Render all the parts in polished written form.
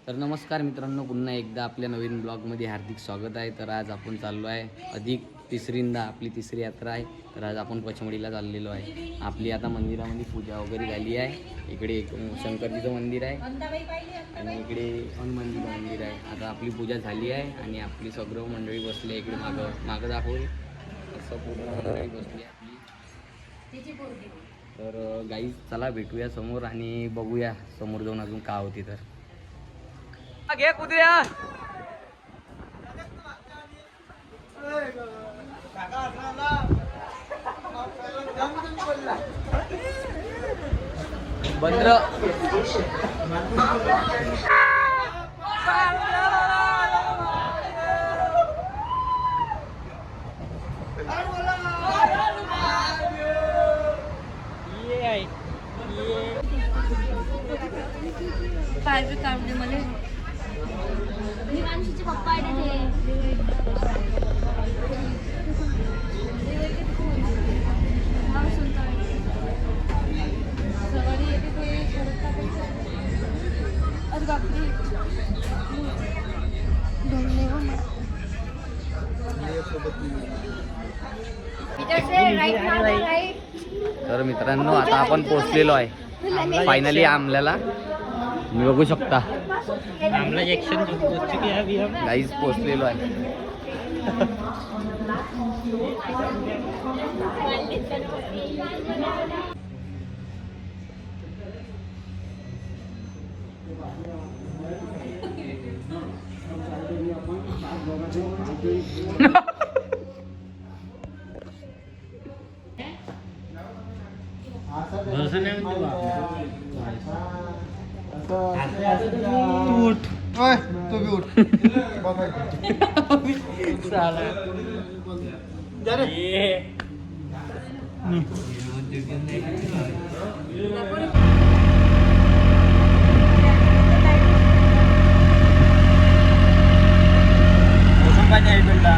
तर नमस्कार मित्रांनो, पुन्हा एकदा आपल्या नवीन ब्लॉगमध्ये हार्दिक स्वागत आहे. तर आज आपण चाललो आहे अधिक तिसरींदा आपली तिसरी यात्रा आहे. तर आज आपण पचमढीला चाललेलो आहे. आपली आता मंदिरामध्ये पूजा वगैरे झाली आहे. इकडे एक शंकरजीचं मंदिर आहे आणि इकडे हनुमानजीचं मंदिर आहे. आता आपली पूजा झाली आहे आणि आपली सगळं मंडळी बसली आहे इकडे मागं दाखवली असं पूर्ण मंडळी बसली आपली. तर गाईज चला भेटूया समोर आणि बघूया समोर जाऊन अजून का होती. तर घे कुत्र्या बंद्र काय काम दे मला निवांशीचे पप्पा आहे ते नाव सुनता सवारी येते ते शरद टाकायचं अरे बापरे ढोलणे हो तर मित्रांनो आता आपण पोहोचलेलो आहे फायनली आमल्याला. तुम्ही बघू शकता गाईज पोहोचलेलो आहे. तू उठ ओय तू भी उठ साला जा रे मौसम पाणी आहे बेटा.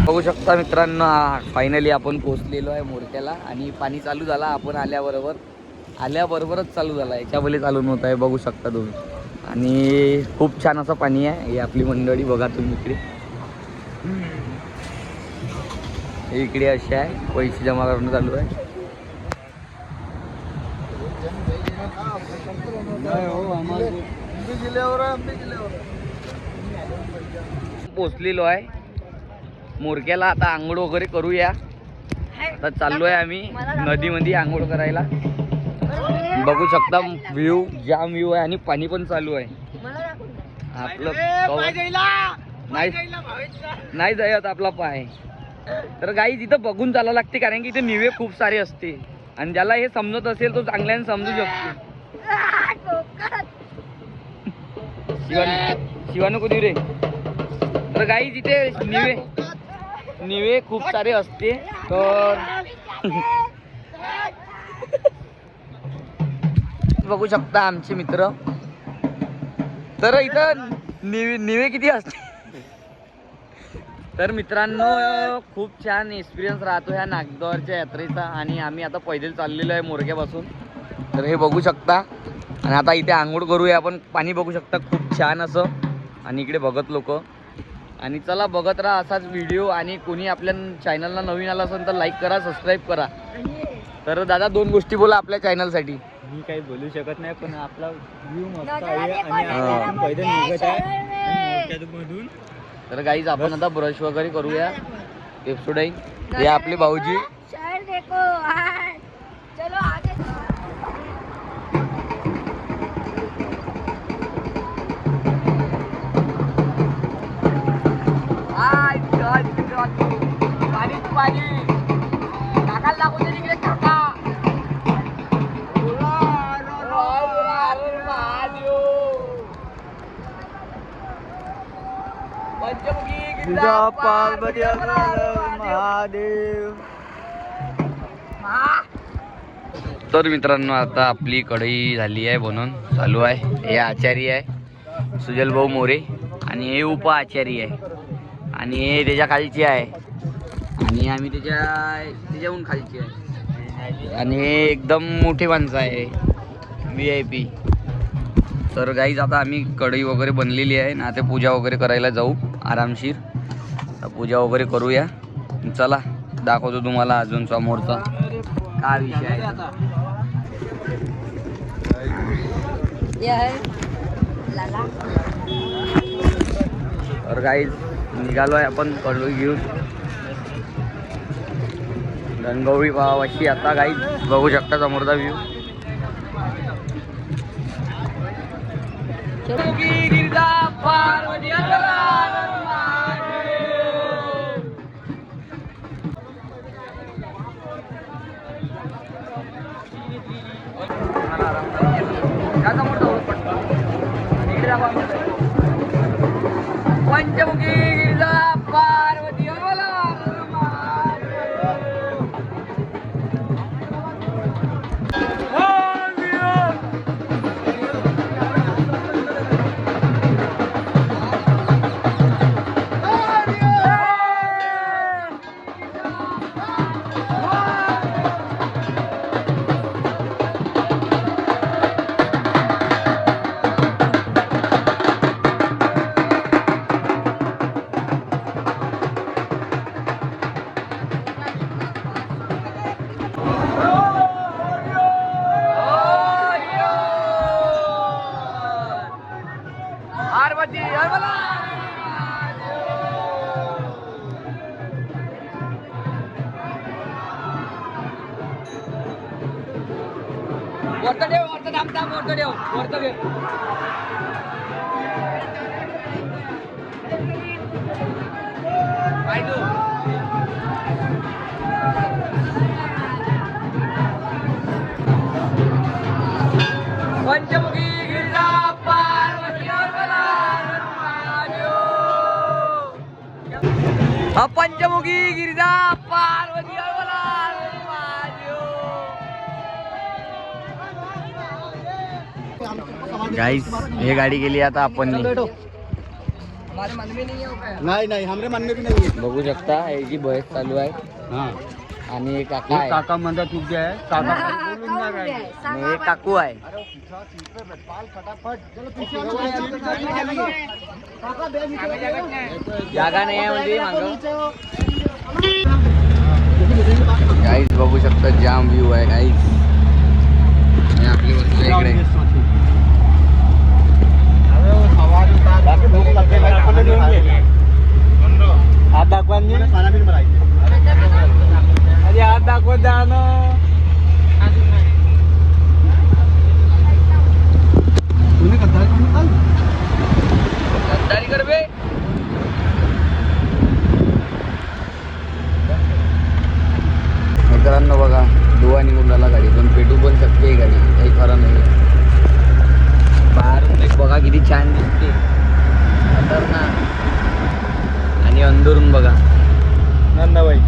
बघू शकता मित्रांनो, फायनली आपण पोहोचलेलो आहे मोरक्याला आणि पाणी चालू झाला. आपण आल्याबरोबरच चालू झाला. याच्या वेळी चालू नव्हतं आहे, बघू शकता तुम्ही. आणि खूप छान असं पाणी आहे. ही आपली मंडळी बघा तुम्ही इकडे इकडे अशी आहे, पैसे जमा करणं चालू आहे. पोचलेलो आहे मोरक्याला. आता आंघोळ वगैरे करूया. आता चाललोय आम्ही नदीमध्ये आंघोळ करायला. बघू शकता व्ह्यू, जाम व्ह्यू आहे आणि पाणी पण चालू आहे. आपलं नाही जायत आपला पाय. तर गाई तिथं बघून चालावं लागते, कारण की इथे निवे खूप सारे असते आणि ज्याला हे समजत असेल तो चांगल्याने समजू शकतो. शिवानू कुठे रे. तर गाई तिथे निवे खूप सारे असते. तर बघू शकता आमचे मित्र. तर इथं निवे किती असते. तर मित्रांनो खूप छान एक्सपिरियन्स राहतो ह्या नागदोरच्या यात्रेचा. आणि आम्ही आता पैदल चाललेलो आहे मोरक्यापासून. तर हे बघू शकता. आणि आता इथे आंघोळ करूया आपण. पाणी बघू शकता खूप छान असं. आणि इकडे बघत लोक. आणि चला बघत राहा असाच व्हिडिओ. आणि कोणी आपल्या चॅनलला नवीन आला असेल तर लाईक करा, सबस्क्राईब करा. तर दादा दोन गोष्टी बोला आपल्या चॅनलसाठी. मी काही बोलू शकत नाही, पण आपला व्ह्यू मस्त आहे आणि आपण पैदल निघत आहे मधून. तर गाईज आपण आता ब्रश वगैरे करूया. एपिसोड आहे हे आपले भाऊजी. पाणी काकाला लागून तिकडे काका. पार्वती महादेव. तर मित्रांनो आता आपली कढई झाली आहे बनवून चालू आहे. हे आचारी आहे सुजल भाऊ मोरे आणि हे उप आचारी आहे आणि हे त्याच्या खालची आहे आणि आम्ही त्याच्याहून खालची आहे आणि हे एकदम मोठी माणसं आहे VIP. तर गाईज आता आम्ही कढई वगैरे बनलेली आहे ना, आता पूजा वगैरे करायला जाऊ आरामशीर. तर पूजा वगैरे करूया. चला दाखवतो तुम्हाला अजून समोरचा काय विषय आहे. तर गाईज निघालो आहे आपण कढई घेऊन. गणगौरी पावाशी आता गाईज बघू शकता समोरचा व्ह्यू. पंचमुखी गिरिजा पार्वती पंचमुखी गिरिजा पार्वती पंचमुखी गिरिजा पार्वती गाइस हे गाडी गेली आता आपण नाही हमरे मन में भी नहीं है. बघू शकता याची बस चालू आहे. हाँ आणि एक काका आहे काका म्हणतात तुझे आहे काका बोलून ना काय. आणि एक काकू आहे. जागा नाही आहे म्हणजे मागं. गाईज बघू शकता जाम व्ह्यू आहे गाईज. आपली वस्तू इकडे हात दाखवा अरे हात दाखवत द्या ना. गद्दारी कर बे. मित्रांनो बघा धुवा निघून राहिला गाडी पण पेटू पण शकते ही गाडी काही खरं नाही. बाहेरून एक बघा किती छान दिसते खतरनाक आणि अंदरून बघा नंदाबाई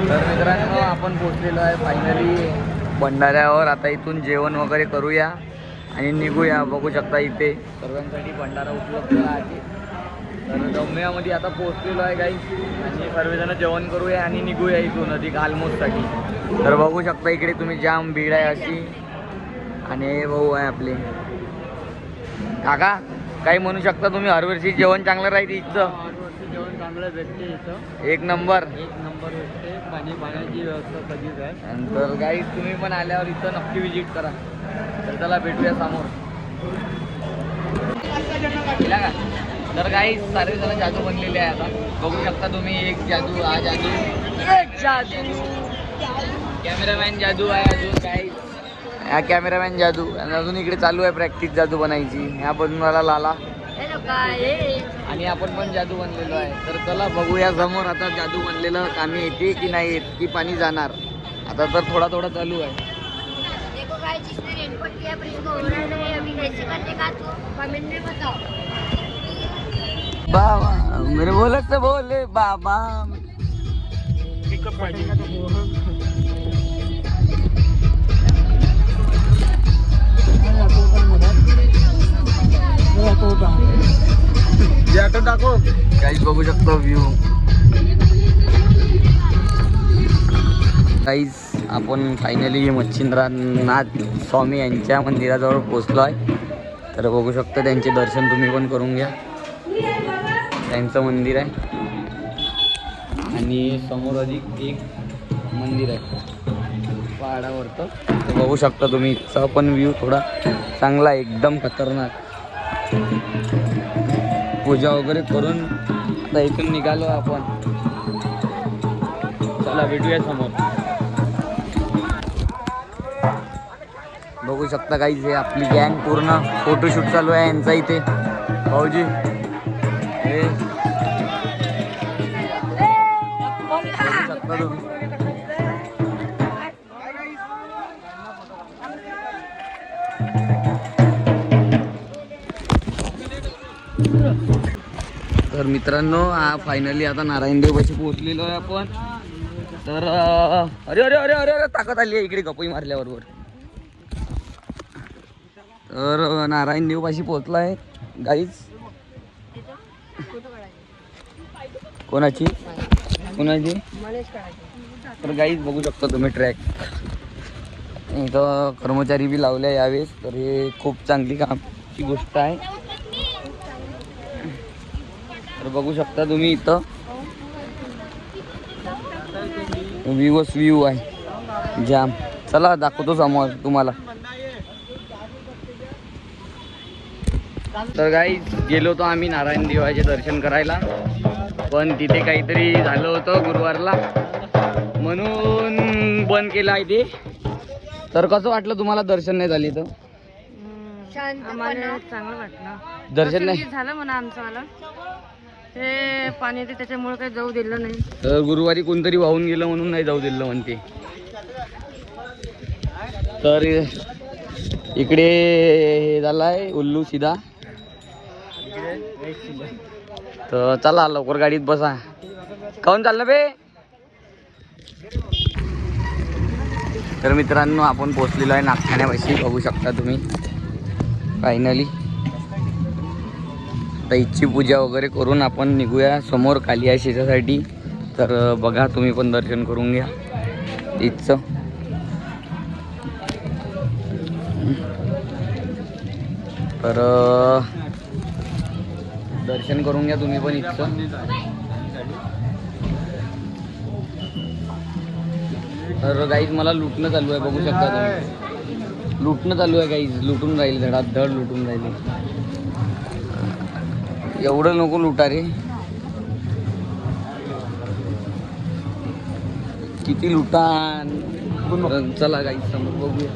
तर मित्रांनो आपण पोहोचलेलो आहे फायनली भंडाऱ्यावर. आता इथून जेवण वगैरे करूया आणि निघूया. बघू शकता इथे सर्वांसाठी भंडारा उपलब्ध आहे. तर दौम्यामध्ये आता पोहोचलेलो आहे गाई आणि सर्वजण जेवण करूया आणि निघूया इथून अधिक आलमोस्टसाठी. तर बघू शकता इकडे तुम्ही जाम भीड आहे अशी. आणि हे भाऊ आहे आपले काका. काही म्हणू शकता तुम्ही हरवर्षी जेवण चांगलं राहते इथचं. जेवण चांगलं भेटते इथं. एक नंबर भेटते. पाण्याची व्यवस्था सगळीच आहे. तर गाई तुम्ही पण आल्यावर इथं नक्की विजिट करा. तर चला भेटूया समोर. केला का. तर काही सर्वजण जादू बनलेले आहे. आता बघू शकता तुम्ही एक जादू हा जादू एक जादू. कॅमेरामॅन जादू आहे अजून काही. हा कॅमेरामॅन जादू आणि अजून इकडे चालू आहे प्रॅक्टिस जादू बनायची. ह्या बनवायला लाला आणि आपण पण जादू बनलेलो आहे. तर चला बघूया समोर आता जादू बनलेलं कामी येते की नाही येत की पाणी जाणार. आता तर थोडा थोडा चालू आहे. कि अब इसको हो रहा है अभी कैसे कटेगा तो कमेंट में बताओ। बाबा मेरे बोलत से बोले बाबा पिकअप पाहिजे दाखव काहीच बघू शकतो व्ह्यू. काहीच आपण फायनली मच्छिंद्रनाथ स्वामी यांच्या मंदिराजवळ पोचलो आहे. तर बघू शकता त्यांचे दर्शन तुम्ही पण करून घ्या. त्यांचं मंदिर आहे आणि समोर अधिक एक मंदिर आहे पहाडावरतं. तर बघू शकता तुम्ही इथचा पण व्ह्यू थोडा चांगला आहे, एकदम खतरनाक. पूजा वगैरे करून आता इथून निघालो आपण. चला भेटूया समोर. बघू शकता काहीच हे आपली गँग पूर्ण फोटोशूट चालू आहे यांचा इथे. भाऊजी हे बघू शकता तुम्ही. तर मित्रांनो हा फायनली आता नारायण देवपाशी पोहोचलेलो आहे आपण. तर अरे अरे अरे अरे अरे ताकद आली आहे इकडे गप्पी मारल्याबरोबर. तर नारायण देवपाशी पोहोचला आहे गाईज. कोणाची कोणाची तर गाईज बघू शकता तुम्ही ट्रॅक. इथं कर्मचारी बी लावले यावेळेस. तर हे खूप चांगली कामची गोष्ट आहे. तर बघू शकता तुम्ही इथं व्ह्यू आहे जाम. चला दाखवतो समोर तुम्हाला. तर गाईज गेलो होतो आम्ही नारायण देवाचे दर्शन करायला, पण तिथे काहीतरी झालं होतं गुरुवारला म्हणून बंद केलं आहे ते. तर कसं वाटलं तुम्हाला दर्शन नाही झाले तर? आम्हाला चांगलं वाटलं. दर्शन नाही झालं म्हणा आमचं वाला. ते पाणी ते त्याच्यामुळे काही जाऊ दिलं नाही. तर गुरुवारी कोणतरी वाहून गेलं म्हणून नाही जाऊ दिलं म्हणते. तर इकडे हे झालं आहे उल्लू सीधा. तर चला लवकर गाडीत बसा. काहून चाललं बे? तर मित्रांनो आपण पोहोचलेलो आहे नागठाण्यापाशी. बघू शकता तुम्ही फायनली. आता इथची पूजा वगैरे करून आपण निघूया समोर कालियाशीसाठी. तर बघा तुम्ही पण दर्शन करून घ्या इथचं. तर दर्शन करून घ्या तुम्ही पण इथचं. तर गाईज मला लुटणं चालू आहे बघू शकता तुम्ही. लुटणं चालू आहे गाईज. लुटून राहील धडाधड लुटून राहिले. एवढं नको लुटा रे. किती लुटान. चला गाईज समोर बघूया.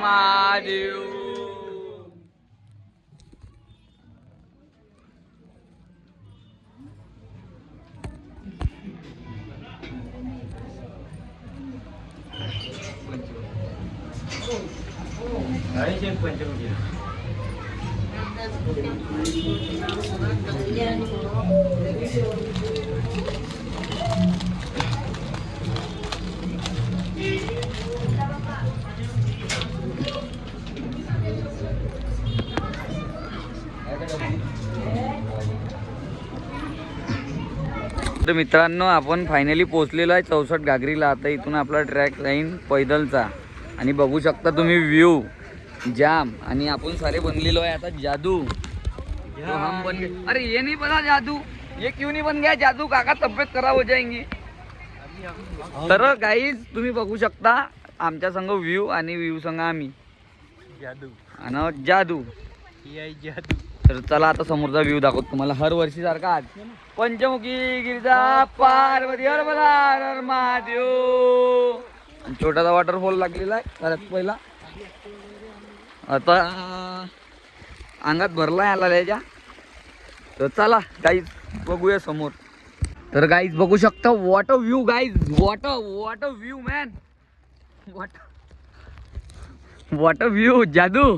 महादेव तर मित्रांनो आपण फायनली पोहोचलेलो आहे 64 घागरीला. आता इथून आपला ट्रॅक राहील पैदलचा. आणि बघू शकता तुम्ही व्ह्यू जाम. आणि आपण सारे बनलेलो आहे आता जादू. तो हम बन गए. अरे ये नहीं बना जादू. ये क्यों नहीं बन गया जादू काका? तब्येत खराब हो जाएंगी. तर गाईज तुम्ही बघू शकता आमच्या संग व्ह्यू आणि व्ह्यू संग आम्ही जादू आणि जादू. जादू. तर चला आता समोरचा व्ह्यू दाखवतो तुम्हाला. हर वर्षी सारखा आज पंचमुखी गिरिजा पार्वती हर हर महादेव. छोटासा वॉटरफॉल लागलेला आहे सगळ्यात पहिला. आता अंगात भरला आला त्याच्या. तर चला काही बघूया समोर. तर गाईज बघू शकता what a view guys, what a view man, what a view जादू.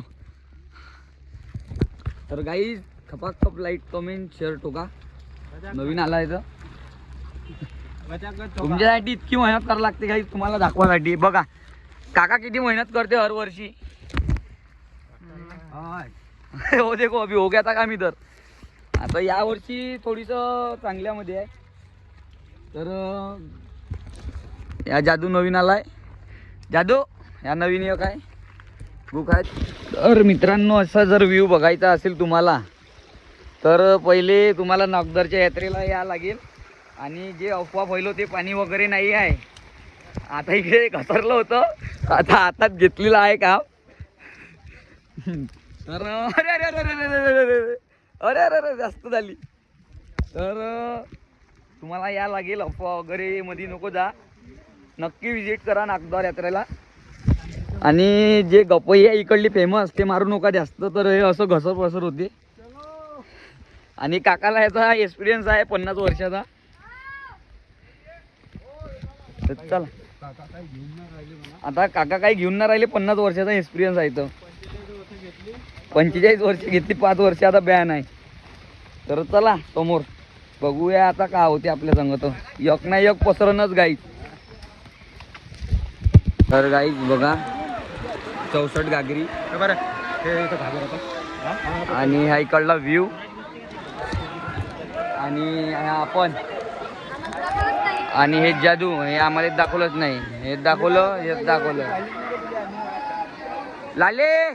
तर गाईज खपाखप लाईक कमेंट शेअर ठोका. नवीन आला आहे तर तुमच्यासाठी इतकी मेहनत करावी लागते गाईज तुम्हाला दाखवासाठी. बघा काका किती मेहनत करते हर वर्षी. हो देखो अभी हो गया था का मी तर. आता या वर्षी थोडीस चांगल्यामध्ये आहे. तर या जादू नवीन आलाय. जादू या नवीन एक आहे बुक आहे. तर मित्रांनो असा जर व्ह्यू बघायचा असेल तुम्हाला तर पहिले तुम्हाला नागदरच्या यात्रेला या लागेल. आणि जे अफवा फैलवते पाणी वगैरे नाही आहे. आता इकडे घसरलं होतं, आता हातात घेतलेलं आहे काम. तर अरे अरे अरे अरे अरे अरे अरे अरे अरे जास्त झाली. तर तुम्हाला या लागेल अफवा वगैरे मध्ये नको जा. नक्की विजिट करा नागदार यात्रेला. आणि जे गपई आहे इकडली फेमस ते मारू नका जास्त. तर हे असं घसर पसर होते. आणि काकाला याचा एक्सपिरियन्स आहे 50 वर्षाचा. चला आता काका काही घेऊन ना राहिले. 50 वर्षाचा एक्सपिरियन्स आहे. तर 45 वर्ष घेतली, 5 वर्ष आता बॅन आहे. तर चला समोर बघूया आता का होते आपल्या संगत. एक ना एक पसरणच गाईच. तर गाईच बघा 64 गागरी आणि हा इकडला व्ह्यू. आणि आपण आणि हे जादू हे आम्हाला दाखवलंच नाही. हे दाखवलं, हेच दाखवलं लाले.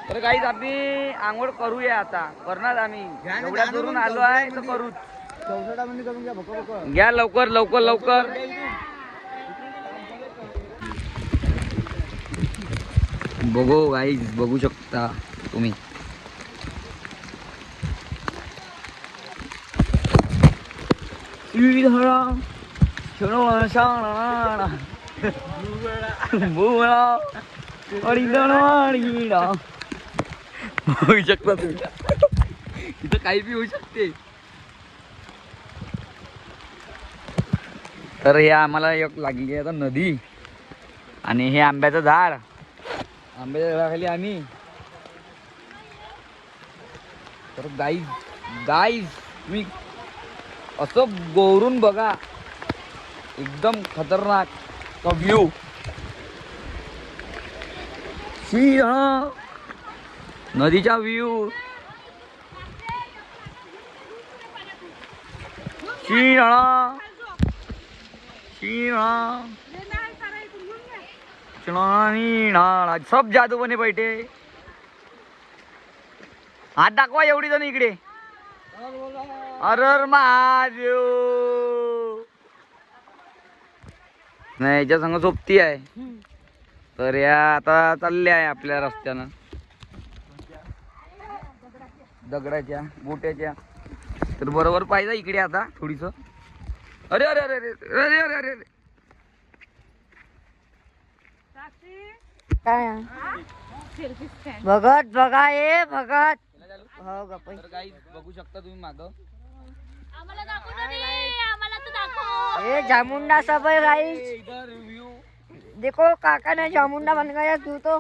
तर गाईज आम्ही आंघोळ करूया आता. करणार आम्ही एवढ्या दुरून आलो आहे तर करू. घ्या लवकर लवकर लवकर. बघू गाईज बघू शकता तुम्ही. होऊ शकता तुम्ही. इथं काही बी होऊ शकते. तर हे आम्हाला एक लागली आता नदी. आणि हे आंब्याचं झाड. आंब्याच्या झाडाखाली आम्ही. तर गाईज गाईज तुम्ही असं गोरून बघा. एकदम खतरनाक व्ह्यू. नदीचा व्ह्यू. सब जादू बने बैठे. हात दाखवा एवढी जण इकडे. अरर महादेव. नाही याच्या संग सोबती आहे. तर या आता चालल्या आहे आपल्या रस्त्यानं दगडाच्या गोट्याच्या. तर बरोबर पाहिजे इकडे आता थोडीस. अरे अरे अरे अरे अरे अरे अरे काय भगत बघा हे भगत. हो गपई. तर गाईज बघू शकता तुम्ही मागं. ये जामुंडा सब है गाइस. इधर व्ह्यू देखो काका ने जामुंडा बन गया. तू तो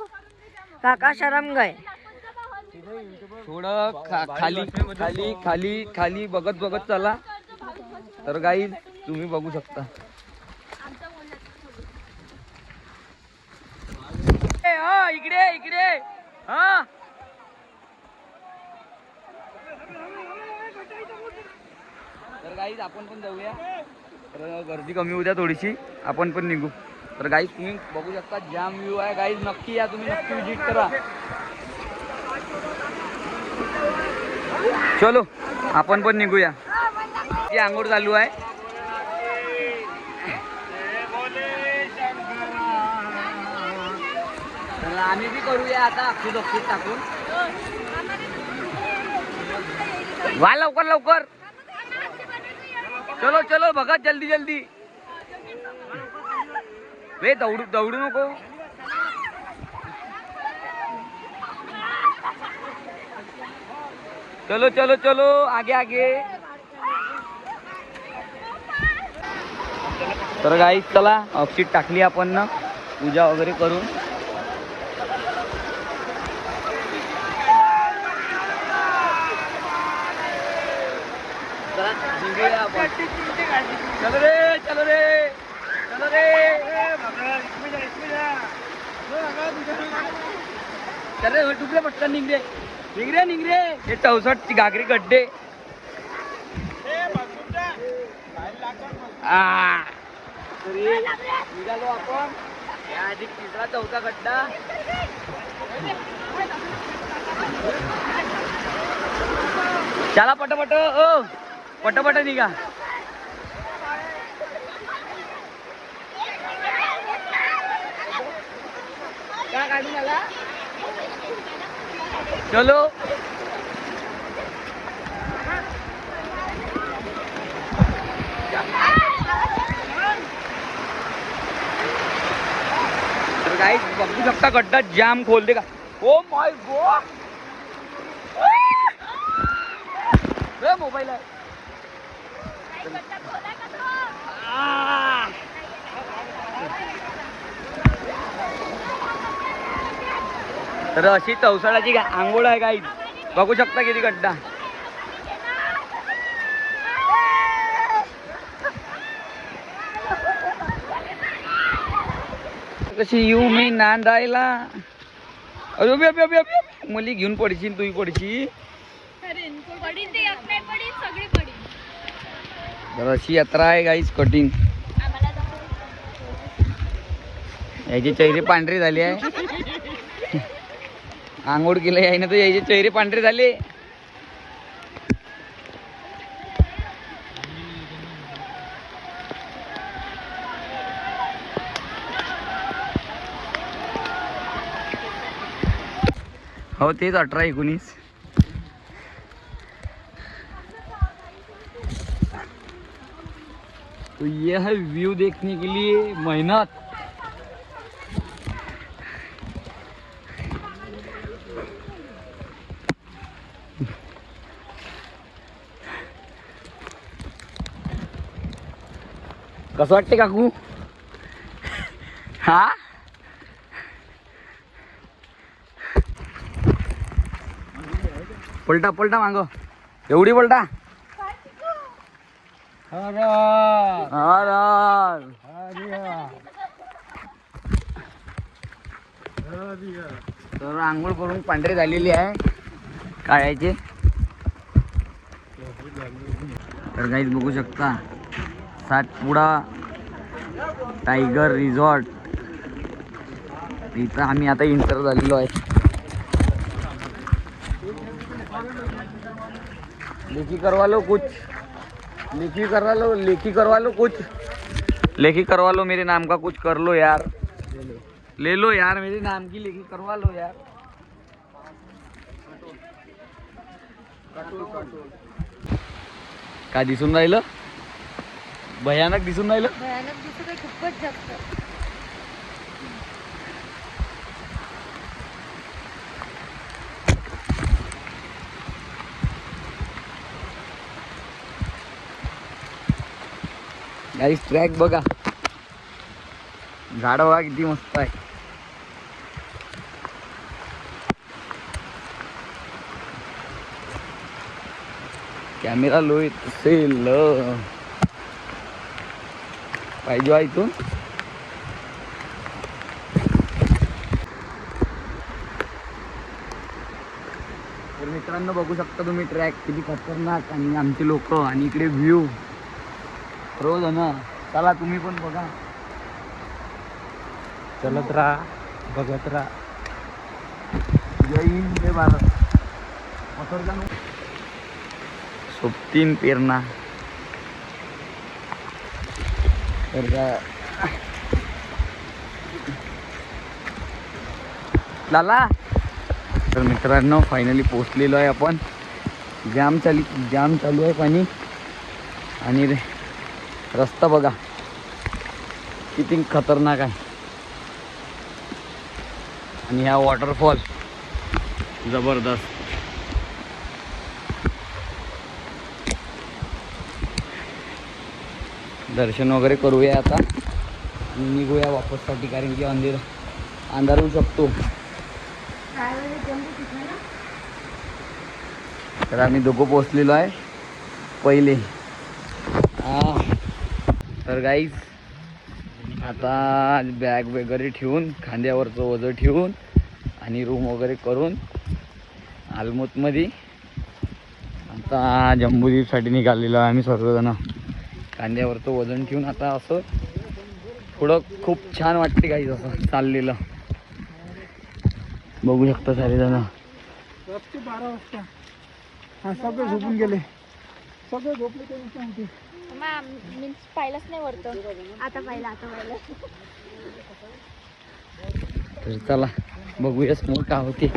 काका शर्म गए. थोडं खाली खाली खाली खाली बघत बघत चला. तर गाईज तुम्ही बघू शकता. इकडे इकडे हा. तर गाईज आपण पण जाऊया. तर गर्दी कमी होऊ द्या थोडीशी. आपण पण निघू. तर गाईज तुम्ही बघू शकता जाम व्ह्यू आहे. गाईज नक्की या तुम्ही. नक्की विजिट करा. चलो आपण पण निघूया. ती आंघोळ चालू आहे. तर आम्ही बी करूया आता अक्षित अक्षित टाकून. वा लवकर लवकर. चलो चलो भगत जल्दी जल्दी. वे दौडू दौडू नको. चलो चलो चलो आगे आगे. तर गाईस चला ऑक्सीट टाकली आपण ना पूजा वगैरे करून. चलो रे चलो रे चलो रे चल रे डुबले पटकन निघ रे हे 64ची घागरी गड्डे. तरी निघालो आपण या आधी 3रा 4था गड्डा. चला पटापट ओ पटापट निघा. काय काढून आला चलो. तर गाईस बघू शकता गड्डा जाम खोल दे का. ओ माय गॉड मोबाईल आहे. तर अशी 64ची आंघोळ आहे गाईस. बघू शकता किती गड्डा. कशी येऊ मी नांदायला. अरे अबे अबे अबे अबे मुली घेऊन पडशील तूही पडशी. तर अशी यात्रा आहे गाईस कठीण. याचे चेहरे पांढरे झाले आहे. आंघोळ केलं आहे ना तर याचे चेहरे पांढरे झाले. हो तेच 18 19. तो ये है व्यू देखने के लिए मेहनत. कसं वाटते काकू. हा पलटा पलटा मांगो एवढी पलटा. तर आंघोळ करून पांढरे झालेली आहे काळ्याचे. तर गाईज बघू शकता सातपुडा टायगर रिसॉर्ट इथं आम्ही आता एंटर झालेलो आहे. लेखी करवा लो कुछ. लेखी करवा लो कुछ. लेखी करवा लो मेरे नाम का कुछ कर लो यार. ले लो यार मेरे नाम की लेखी करवा लो यार. काय दिसून राहिलं. भयानक दिसून राहिलं. भयानक दिसत आहे खूपच जास्त. गाईस ट्रॅक बघा. झाड बघा किती मस्त आहे. कॅमेरा लो असेल पाहिजे आहे इथून. तर मित्रांनो बघू शकता तुम्ही ट्रॅक किती खतरनाक आणि आमचे लोक आणि इकडे व्ह्यू रोज आहे ना. चला तुम्ही पण बघा. चलत राहा बघत राहा. जय हिंद जय भारत. सोबतीन पेरणा. तर लाला. तर मित्रांनो फायनली पोहोचलेलो आहे आपण. जाम चालू आहे पाणी आणि रस्ता बघा किती खतरनाक आहे. आणि हा वॉटरफॉल जबरदस्त. दर्शन वगैरे करूया आता आणि निघूया वापससाठी, कारण की अंधार होऊ शकतो. तर आम्ही दोघं पोचलेलो आहे पहिले. तर गाईज आता बॅग वगैरे ठेवून, खांद्यावरचं वजन ठेवून आणि रूम वगैरे करून आलमोतमध्ये आता जम्बूद्वीपसाठी निघालेलो आहे आम्ही सर्वजण. खांद्यावरचं वजन ठेवून आता असं थोडं खूप छान वाटते काही असं चाललेलं. बघू शकता सारेजण. 12 वाजता हा सगळे झोपून गेले, सगळे झोपले ते. मीन्स पाहिलंच नाही वरतं. आता पाहिलं. तर चला बघूया समोर काय होते.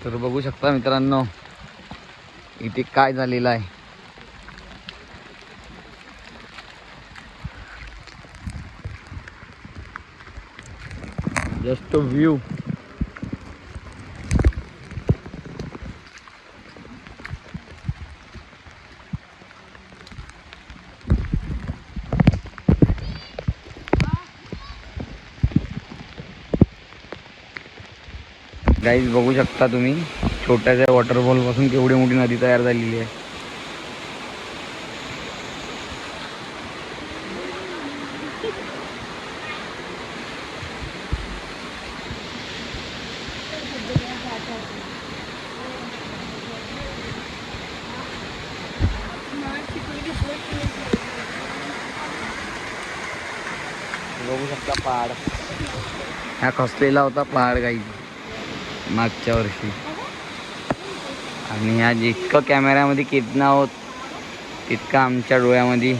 तर बघू शकता मित्रांनो इथे काय झालेलं आहे. Just view. गाईज बघू शकता तुम्ही छोट्याशा वॉटरफॉल पासून केवढी मोठी नदी तयार झालेली आहे. बघू शकता पहाड. हा खचलेला होता पहाड गाईज मागच्या वर्षी, आणि आज जितकं कॅमेऱ्यामध्ये कितना होत तितका आमच्या डोळ्यामध्ये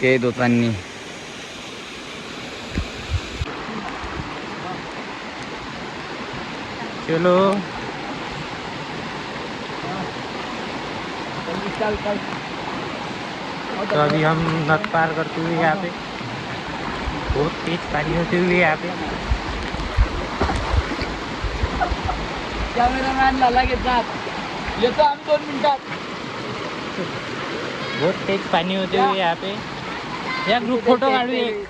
कैद होतानी. चलो तो अभी हम नद पार करते हुए यहाँ पे बहुत तेज पानी होते हुए यहाँ पे कॅमेरामॅन लाला घेतात. येतो आम्ही 2 मिनिटात. बहुत तेज पानी होते हुए यहाँ पे. या ग्रुप फोटो काढू एक.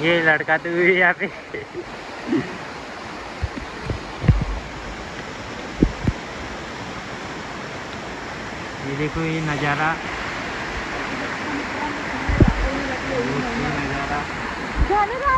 ये लड़का तो यहाँ पे ये देखो ये नज़ारा, नज़ारा